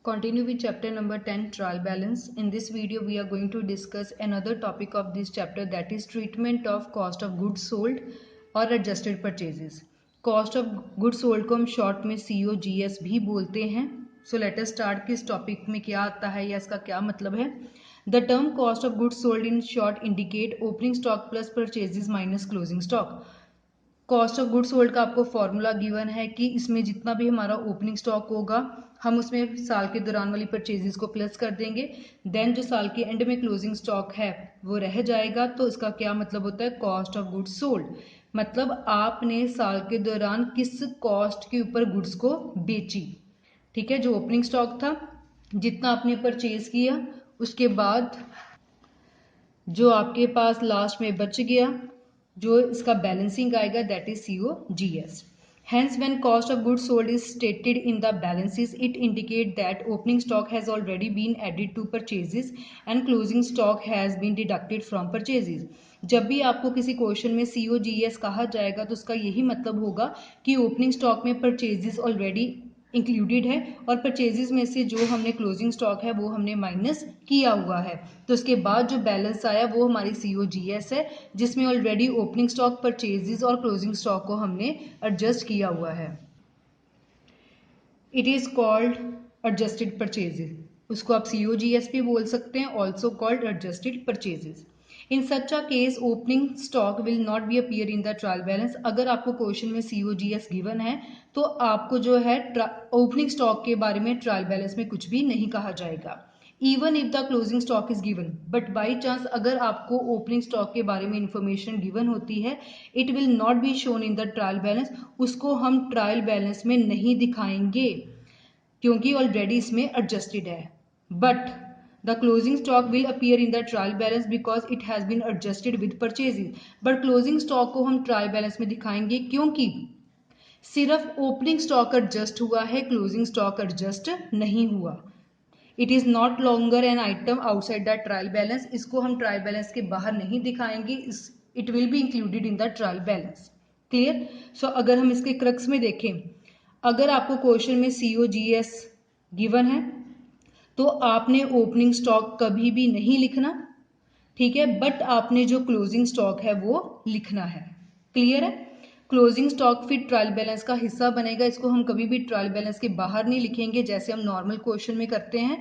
Continue with chapter number 10, trial balance. In this video we are going to discuss another topic of this chapter, that is treatment of cost of goods sold or adjusted purchases. Cost of goods sold को हम short में COGS भी बोलते हैं. So let us start किस topic में क्या आता है या इसका क्या मतलब है. The term cost of goods sold in short indicate opening stock plus purchases minus closing stock. Cost of goods sold का आपको फॉर्मूला गिवन है कि इसमें जितना भी हमारा ओपनिंग स्टॉक होगा हम उसमें साल के दौरान वाली परचेजेस को प्लस कर देंगे, देन जो साल के एंड में क्लोजिंग स्टॉक है वो रह जाएगा. तो इसका क्या मतलब होता है, कॉस्ट ऑफ गुड्स सोल्ड. मतलब आपने साल के दौरान किस कॉस्ट के ऊपर गुड्स को बेची. ठीक है, जो ओपनिंग स्टॉक था जितना आपने परचेज किया उसके बाद जो आपके पास लास्ट में बच गया, जो इसका बैलेंसिंग आएगा, that is COGS. Hence, when cost of goods sold is stated in the balances, it indicate that opening stock has already been added to purchases and closing stock has been deducted from purchases. जब भी आपको किसी question में COGS कहा जाएगा तो उसका यही मतलब होगा कि ओपनिंग स्टॉक में परचेजेस ऑलरेडी इंक्लूडेड है और परचेजेस में से जो हमने क्लोजिंग स्टॉक है वो हमने माइनस किया हुआ है. तो उसके बाद जो बैलेंस आया वो हमारी COGS है, जिसमें ऑलरेडी ओपनिंग स्टॉक, परचेजेस और क्लोजिंग स्टॉक को हमने एडजस्ट किया हुआ है. It is called adjusted purchases. उसको आप COGS भी बोल सकते हैं, also called adjusted purchases. In such a case opening stock will not be appear in the trial balance. अगर आपको क्वेश्चन में COGS गिवन है तो आपको जो है ओपनिंग स्टॉक के बारे में ट्रायल बैलेंस में कुछ भी नहीं कहा जाएगा. Even if the closing stock is given, but by chance अगर आपको ओपनिंग स्टॉक के बारे में इंफॉर्मेशन गिवन होती है, it will not be shown in the trial balance. उसको हम ट्रायल बैलेंस में नहीं दिखाएंगे क्योंकि ऑलरेडी इसमें एडजस्टेड है. But the closing stock will appear in the trial balance because it has been adjusted with purchases. but closing stock को हम trial balance में दिखाएंगे क्योंकि सिर्फ ओपनिंग स्टॉक एडजस्ट हुआ है, क्लोजिंग स्टॉक एडजस्ट नहीं हुआ. It is not longer an item outside the trial balance. इसको हम ट्रायल बैलेंस के बाहर नहीं दिखाएंगे, it will be included in the trial balance. Clear. So अगर हम इसके क्रक्स में देखें, अगर आपको क्वेश्चन में COGS गिवन है तो आपने ओपनिंग स्टॉक कभी भी नहीं लिखना, ठीक है, बट आपने जो क्लोजिंग स्टॉक है वो लिखना है. क्लियर है. क्लोजिंग स्टॉक फिर ट्रायल बैलेंस का हिस्सा बनेगा. इसको हम कभी भी ट्रायल बैलेंस के बाहर नहीं लिखेंगे जैसे हम नॉर्मल क्वेश्चन में करते हैं.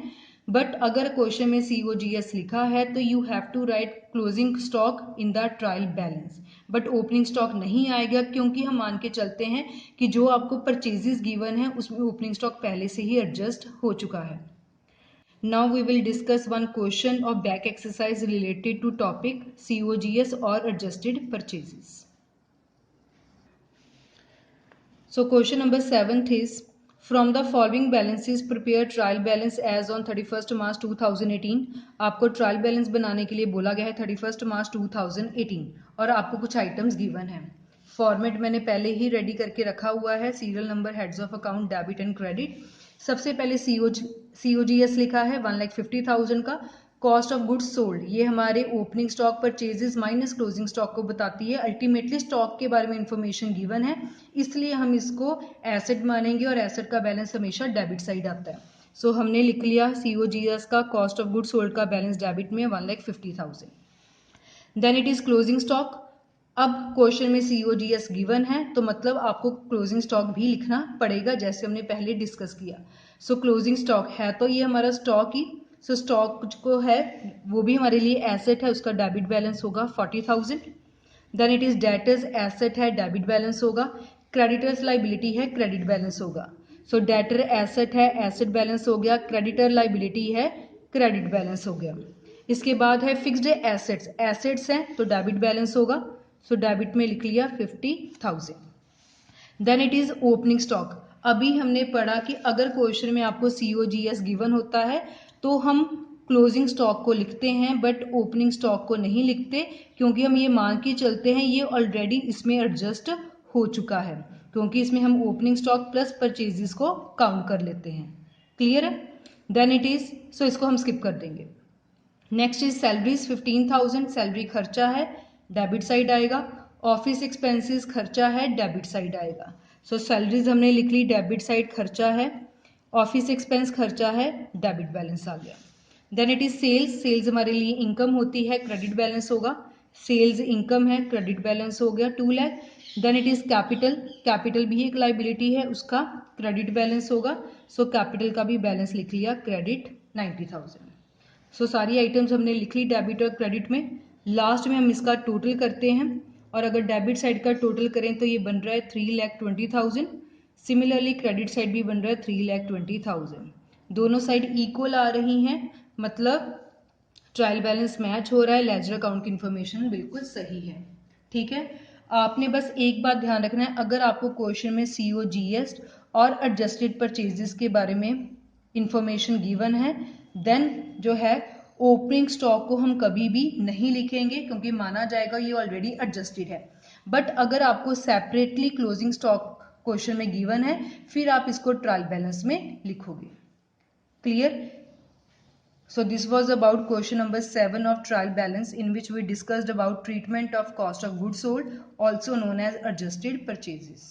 बट अगर क्वेश्चन में COGS लिखा है तो you have to write closing stock in the trial balance. But opening stock नहीं आएगा क्योंकि हम मान के चलते हैं कि जो आपको परचेजेस गिवन है उसमें ओपनिंग स्टॉक पहले से ही एडजस्ट हो चुका है. Now we will discuss one question of back exercise related to topic COGS or adjusted purchases. So question number 7th is, from the following balances prepare trial balance as on 31st March 2018. आपको trial balance बनाने के लिए बोला गया है 31st March 2018 और आपको कुछ आइटम्स गिवन है. फॉर्मेट मैंने पहले ही रेडी करके रखा हुआ है. Serial number, heads of account, debit and credit. सबसे पहले COGS लिखा है 1,50,000 का. कॉस्ट ऑफ गुड्स सोल्ड ये हमारे opening stock purchases minus closing stock को बताती है. अल्टीमेटली स्टॉक के बारे में इंफॉर्मेशन गिवन है इसलिए हम इसको एसेट मानेंगे और एसेट का बैलेंस हमेशा डेबिट साइड आता है. सो हमने लिख लिया COGS का कॉस्ट ऑफ गुड्स सोल्ड का बैलेंस डेबिट में 1,50,000. Then it is closing stock. अब क्वेश्चन में COGS गिवन है तो मतलब आपको क्लोजिंग स्टॉक भी लिखना पड़ेगा जैसे हमने पहले डिस्कस किया. सो क्लोजिंग स्टॉक है तो ये हमारा स्टॉक ही. सो स्टॉक को है वो भी हमारे लिए एसेट है, उसका डेबिट बैलेंस होगा 40,000. Then it is debtors, asset है, डेबिट बैलेंस होगा. क्रेडिटर्स लाइबिलिटी है, क्रेडिट बैलेंस होगा. सो डेटर एसेट है, एसेट बैलेंस हो गया. क्रेडिटर लाइबिलिटी है, क्रेडिट बैलेंस हो गया. इसके बाद है फिक्स्ड एसेट्स. एसेट्स हैं तो डेबिट बैलेंस होगा. सो डेबिट में लिख लिया 50,000. Then it is opening stock. अभी हमने पढ़ा कि अगर क्वेश्चन में आपको COGS गिवन होता है तो हम क्लोजिंग स्टॉक को लिखते हैं बट ओपनिंग स्टॉक को नहीं लिखते क्योंकि हम ये मान के चलते हैं ये ऑलरेडी इसमें एडजस्ट हो चुका है, क्योंकि इसमें हम ओपनिंग स्टॉक प्लस परचेजेस को काउंट कर लेते हैं. क्लियर है. देन इट इज, सो इसको हम स्किप कर देंगे. Next is salaries 15,000. सैलरी खर्चा है, डेबिट साइड आएगा. ऑफिस एक्सपेंसेस खर्चा है, डेबिट साइड आएगा. सो सैलरीज हमने लिख ली, डेबिट साइड खर्चा है. ऑफिस एक्सपेंस खर्चा है, डेबिट बैलेंस आ गया। Then it is sales, sales हमारे लिए इनकम होती है, क्रेडिट बैलेंस होगा, सेल्स इनकम है, क्रेडिट बैलेंस हो गया 2 lakh. Then it is capital, capital भी एक लाइबिलिटी है, उसका क्रेडिट बैलेंस होगा, सो कैपिटल का भी बैलेंस लिख लिया, क्रेडिट 90,000। सो सारी आइटम्स हमने लिख ली डेबिट और क्रेडिट में। लास्ट में हम इसका टोटल करते हैं, और अगर डेबिट साइड का टोटल करें तो ये बन रहा है 3,20,000। सिमिलरली क्रेडिट साइड भी बन रहा है 3,20,000। दोनों साइड इक्वल आ रही हैं, मतलब ट्रायल बैलेंस मैच हो रहा है, लेजर अकाउंट की इन्फॉर्मेशन बिल्कुल सही है। ठीक है, आपने बस एक बात ध्यान रखना है, अगर आपको क्वेश्चन में COGS और एडजस्टेड परचेजेस के बारे में इंफॉर्मेशन गिवन है, देन जो है ओपनिंग स्टॉक को हम कभी भी नहीं लिखेंगे, क्योंकि माना जाएगा ये ऑलरेडी एडजस्टेड है। बट अगर आपको सेपरेटली क्लोजिंग स्टॉक क्वेश्चन में गिवन है, फिर आप इसको ट्रायल बैलेंस में लिखोगे। Clear? So this was about question number 7 of trial balance, in which we discussed about treatment of cost of goods sold, also known as adjusted purchases.